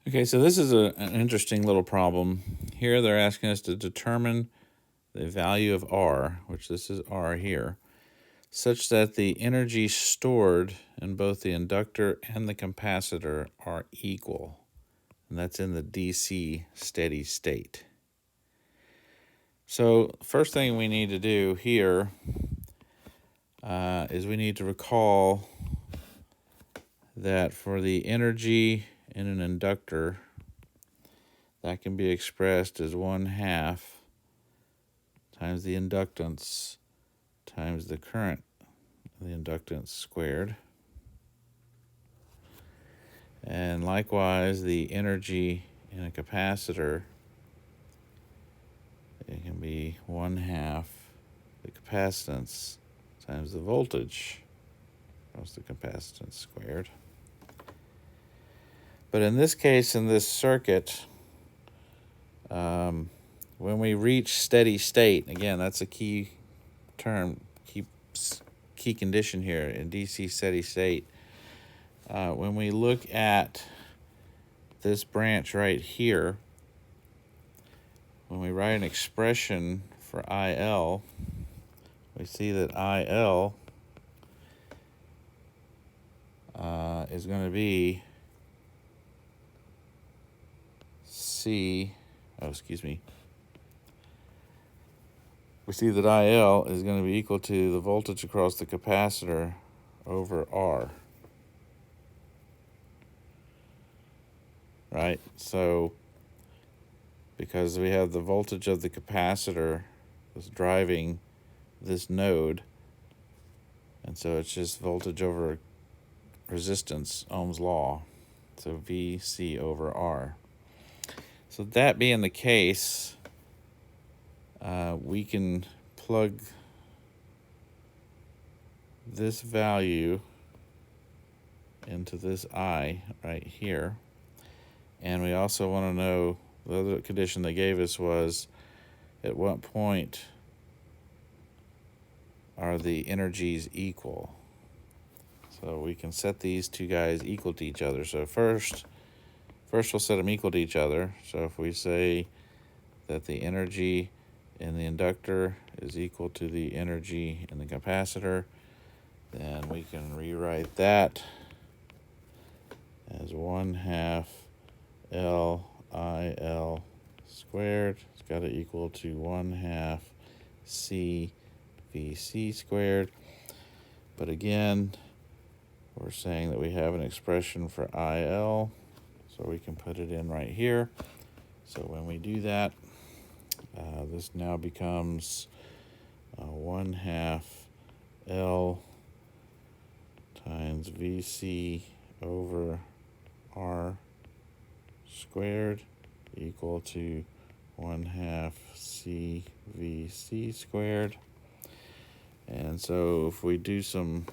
Okay, so this is an interesting little problem. Here they're asking us to determine the value of R, which this is R here, such that the energy stored in both the inductor and the capacitor are equal. And that's in the DC steady state. So first thing we need to do here is we need to recall that for the energy in an inductor, that can be expressed as 1/2 times the inductance times the current, the inductance squared. And likewise, the energy in a capacitor, it can be 1/2 the capacitance times the voltage plus the capacitance squared. But in this case, in this circuit, when we reach steady state, again, that's a key term, key condition here in DC steady state. When we look at this branch right here, when we write an expression for IL, we see that IL is going to be we see that IL is going to be equal to the voltage across the capacitor over R. Right? So, because we have the voltage of the capacitor that's driving this node, and so it's just voltage over resistance, Ohm's law. So VC over R. So that being the case, we can plug this value into this I right here. And we also want to know, the other condition they gave us was, at what point are the energies equal? So we can set these two guys equal to each other. So first we'll set them equal to each other. So if we say that the energy in the inductor is equal to the energy in the capacitor, then we can rewrite that as 1/2 LIL squared. It's got to equal to 1/2 CVC squared. But again, we're saying that we have an expression for IL, so we can put it in right here. So when we do that, this now becomes 1/2 L times VC over R squared equal to 1/2 CVC squared. And so if we do some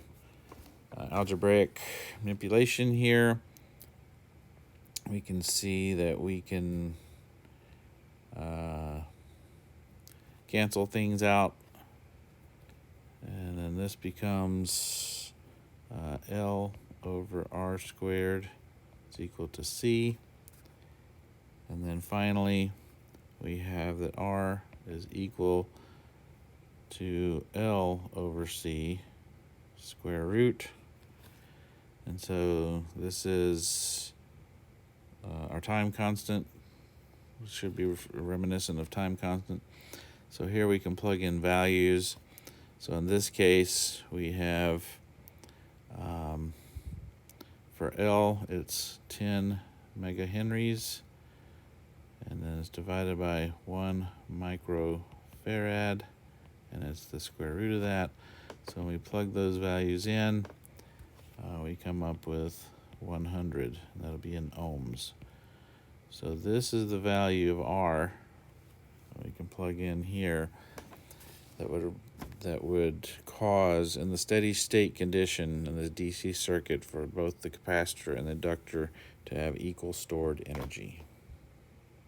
algebraic manipulation here, we can see that we can cancel things out, and then this becomes L over R squared is equal to C. And then finally, we have that R is equal to L over C square root. And so this is our time constant, which should be reminiscent of time constant. So here we can plug in values. So in this case, we have for L, it's 10 megahenries, and then it's divided by 1 microfarad, and it's the square root of that. So when we plug those values in, we come up with 100, and that'll be in ohms. So this is the value of R we can plug in here that would cause, in the steady state condition in the DC circuit, for both the capacitor and the inductor to have equal stored energy.